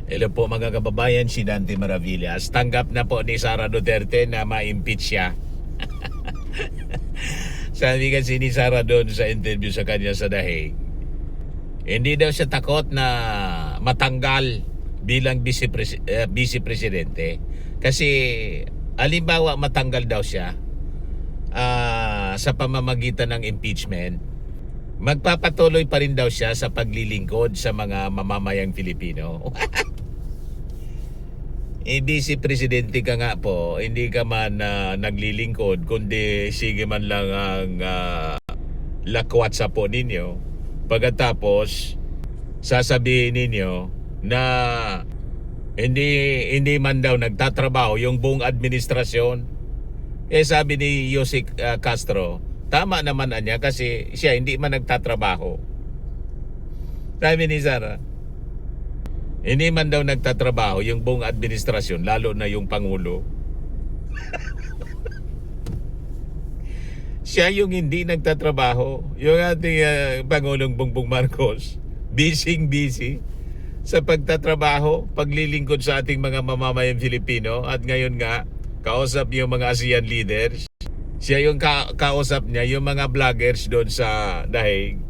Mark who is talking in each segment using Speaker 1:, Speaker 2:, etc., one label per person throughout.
Speaker 1: Hello po mga kababayan, si Dante Maravillas. Tanggap na po ni Sara Duterte na ma-impeach siya. Sabi kasi ni Sara doon sa interview sa kanya sa Dahig, hindi daw siya takot na matanggal bilang vice presidente. Kasi alimbawa matanggal daw siya sa pamamagitan ng impeachment, magpapatuloy pa rin daw siya sa paglilingkod sa mga mamamayang Filipino. Vice Presidente ka nga po, hindi ka man naglilingkod, kundi sige man lang ang lakwat sa po ninyo. Pagkatapos, sasabihin ninyo na hindi man daw nagtatrabaho yung buong administrasyon. Sabi ni Jose Castro, tama naman niya kasi siya hindi man nagtatrabaho. Sabi ni Sara, hindi man daw nagtatrabaho yung buong administrasyon, lalo na yung Pangulo. Siya yung hindi nagtatrabaho. Yung ating Pangulong Bongbong Marcos, busy sa pagtatrabaho, paglilingkod sa ating mga mamamayang Filipino. At ngayon nga, kausap yung mga ASEAN leaders. Siya yung kausap niya, yung mga vloggers doon sa Dahig.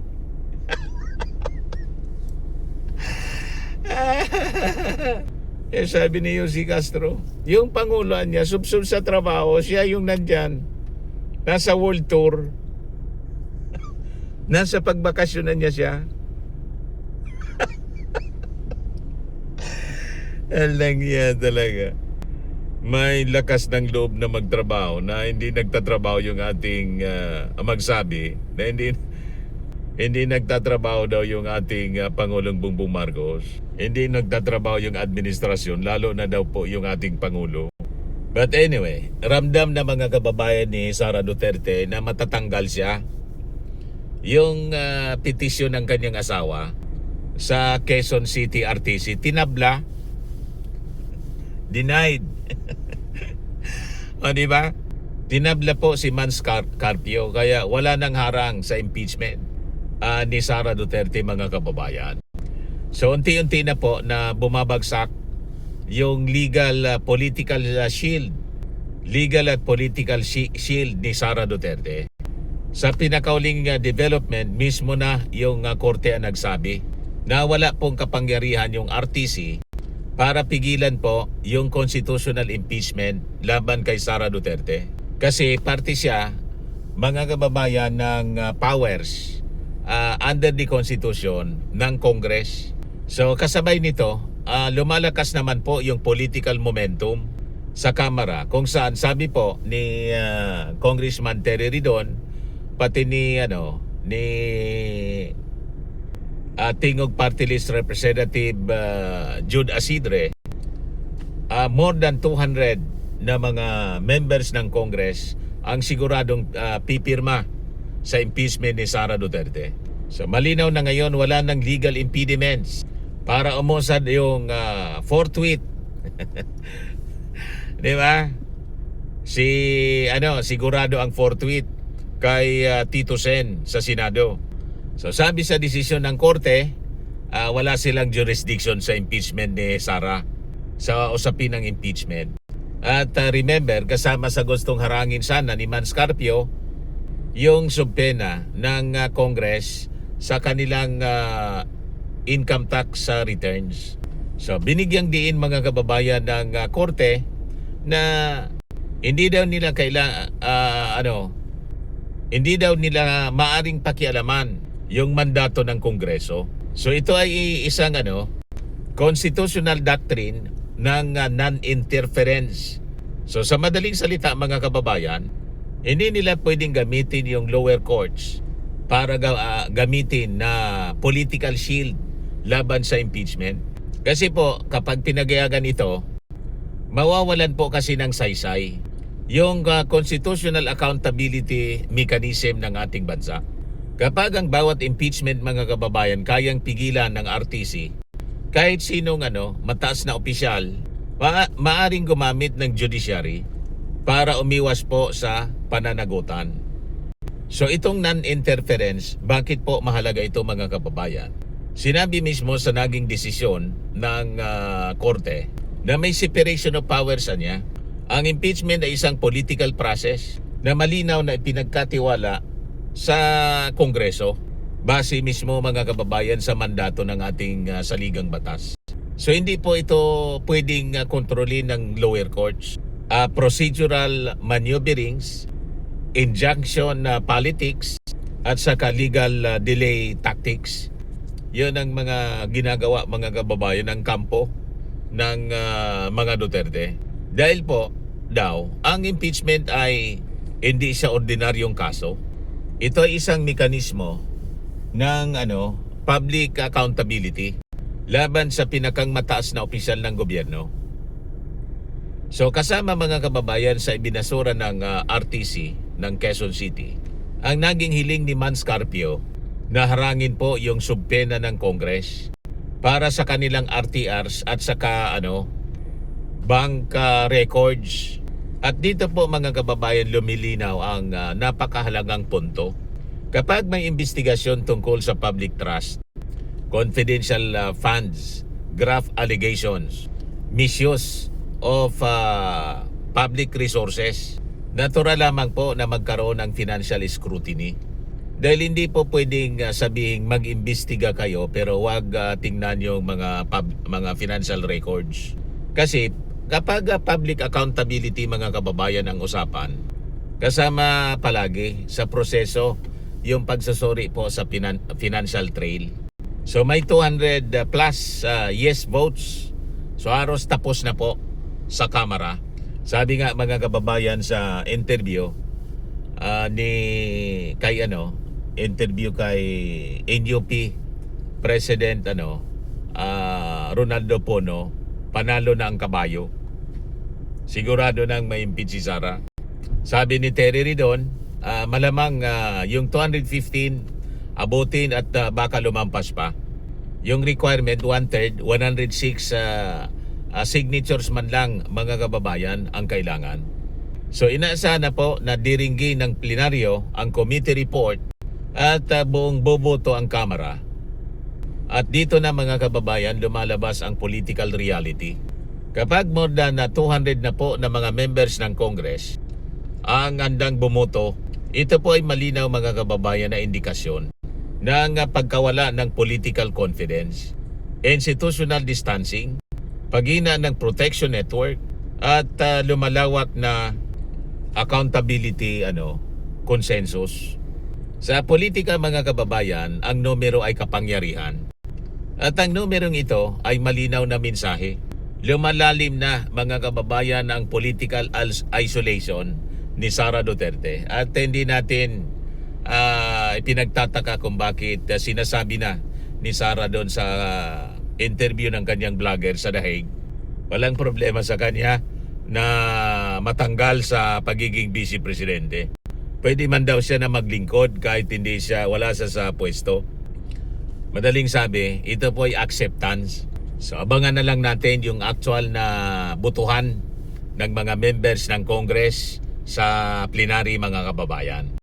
Speaker 1: Sabi ni Jose Castro, yung Pangulo niya subsub sa trabaho, siya yung nandyan, nasa world tour, nasa pagbakasyonan niya siya. Alang yan talaga. May lakas ng loob na magtrabaho na hindi nagtatrabaho yung ating magsabi na hindi nagtatrabaho daw yung ating Pangulong Bongbong Marcos. Hindi nagtatrabaho yung administrasyon, lalo na daw po yung ating Pangulo. But anyway, ramdam na mga kababayan ni Sara Duterte na matatanggal siya. Yung petisyon ng kanyang asawa sa Quezon City RTC, tinabla, denied. O diba? Tinabla po si Mans Carpio, kaya wala nang harang sa impeachment ni Sara Duterte mga kababayan. So unti-unti na po na bumabagsak yung legal political shield. Legal at political shield ni Sara Duterte. Sa pinakauling development, mismo na yung korte ang nagsabi na wala pong kapangyarihan yung RTC para pigilan po yung constitutional impeachment laban kay Sara Duterte. Kasi parte siya, mga kababayan, ng powers under the Constitution ng Congress. So kasabay nito, lumalakas naman po yung political momentum sa Kamara, kung saan sabi po ni Congressman Terry Ridon, pati ni Tingog Party List Representative Jude Asidre, more than 200 na mga members ng Congress ang siguradong pipirma sa impeachment ni Sara Duterte. So malinaw na ngayon, wala nang legal impediments para umusad yung forthwith. Di ba? Sigurado ang forthwith kay Tito Sen sa Senado. So sabi sa desisyon ng korte, wala silang jurisdiction sa impeachment ni Sara, sa usapin ng impeachment. At remember, kasama sa gustong harangin sana ni Mans Carpio yung subpena ng Congress sa kanilang income tax returns. So binigyang diin mga kababayan ng korte na hindi daw nila hindi daw nila maaring pakialaman yung mandato ng Kongreso. So ito ay isang constitutional doctrine ng non-interference. So sa madaling salita mga kababayan, hindi nila pwedeng gamitin yung lower courts para gamitin na political shield laban sa impeachment. Kasi po kapag pinagayagan ito, mawawalan po kasi ng saysay yung constitutional accountability mechanism ng ating bansa. Kapag ang bawat impeachment mga kababayan kayang pigilan ng RTC, kahit sinong mataas na opisyal, maaring gumamit ng judiciary para umiwas po sa pananagutan. So itong non-interference, bakit po mahalaga ito mga kababayan? Sinabi mismo sa naging desisyon ng korte na may separation of powers niya. Ang impeachment ay isang political process na malinaw na ipinagkatiwala sa Kongreso base mismo mga kababayan sa mandato ng ating saligang batas. So hindi po ito pwedeng kontrolin ng lower courts. Procedural maneuverings, injunction politics at saka legal delay tactics. Yun ang mga ginagawa mga kababayan ng kampo ng mga Duterte. Dahil po daw, ang impeachment ay hindi siya ordinaryong kaso. Ito ay isang mekanismo ng public accountability laban sa pinakang mataas na opisyal ng gobyerno. So kasama mga kababayan sa ibinasura ng RTC ng Quezon City, ang naging hiling ni Mans Carpio na harangin po yung subpena ng Congress para sa kanilang RTRs at saka bank records. At dito po mga kababayan lumilinaw ang napakahalagang punto. Kapag may investigasyon tungkol sa public trust, confidential funds, graft allegations, misuse of public resources, natural lamang po na magkaroon ng financial scrutiny. Dahil hindi po pwedeng sabihing mag-imbestiga kayo pero wag tingnan yung mga financial records. Kasi kapag public accountability mga kababayan ang usapan, kasama palagi sa proseso yung pagsasori po sa financial trail. So may 200 plus yes votes. So halos tapos na po sa Kamara. Sabi nga mga kababayan sa interview interview kay NUP President Ronaldo Pono, panalo na ang kabayo. Sigurado nang may impeach si Sara. Sabi ni Terry Ridon, malamang yung 215 abutin at baka lumampas pa. Yung requirement 1/3, 106 signatures man lang mga kababayan ang kailangan. So inaasahan na po na diringgi ng plenaryo ang committee report at buong boboto ang Kamara. At dito na mga kababayan lumalabas ang political reality. Kapag more than 200 na po na mga members ng Congress ang handang bumoto, ito po ay malinaw mga kababayan na indikasyon ng pagkawala ng political confidence, institutional distancing, paghina ng protection network at lumalawak na accountability consensus. Sa politika mga kababayan, ang numero ay kapangyarihan. At ang numerong ito ay malinaw na mensahe. Lumalalim na mga kababayan ang political isolation ni Sara Duterte. At hindi natin ipinagtataka kung bakit sinasabi na ni Sara doon sa interview ng kanyang vlogger sa The Hague. Walang problema sa kanya na matanggal sa pagiging vice presidente. Pwede man daw siya na maglingkod kahit wala siya sa pwesto. Madaling sabi, ito po ay acceptance. So abangan na lang natin yung actual na butuhan ng mga members ng Congress sa plenary mga kababayan.